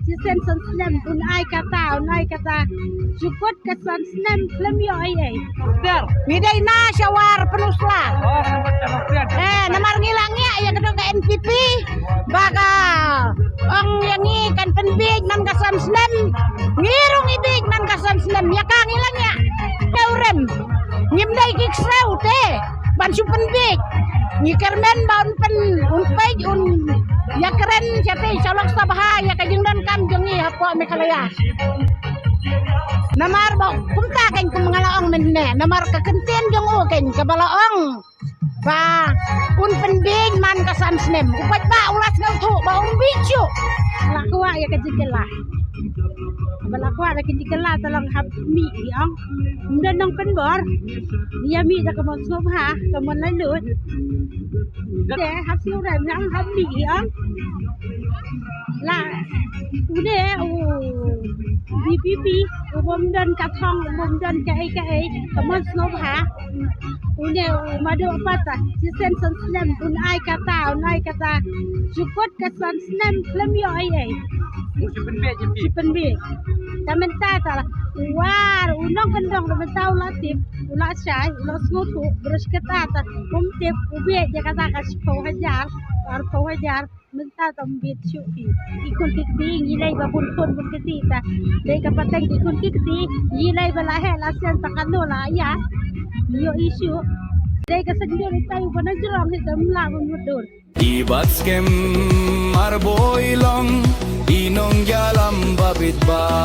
Jisen son snem un ai kata cukut kesan snem lem yo ai. Midai na syawar penusla. Namar ngilangnya ya kedua ke NPP. Bakal ong yang ni kan penbig man kasan snem. Ngirung ibig man kasan snem ya kang ngilangnya. Keurem. Ngimdai kiksreu te. Ban su penbig. Ngikermen ban pen unpej un ya keren siapa insyaallah sabah ya kajeng dan kam jengi apa mekalaya. Namar bau kumta kan kumangalaong menne namar kakenten jong o kan kabalaong ba un penbing man kasan snem upat ba ulas ngau tu ba un bicu lakwa ya kajikela balakwa la kajikela talang hab mi yang dan nang penbor dia mi da kamon sob ha kamon la lut de hab siu ram yang hab mi yang la udah BPP bom dan katong bom dan kai kamon sob ha udah madu apa ta sisen son snem un ai kata cukut kesan snem lem yo ai Cipenbe. Tamen tata war unong kendong tamen tau latip ulah syai ulah smutu terus ketata umtip ube dia kata kasih pau hajar menta tambit syuki ikun kikti ngilai babun pun ketita dai kapateng ikun kikti ngilai balahe lasen takano la ya yo isu dai kasendir tayo panajrong hitam lamun mudur Ibatskem marboilong inong jalam babit ba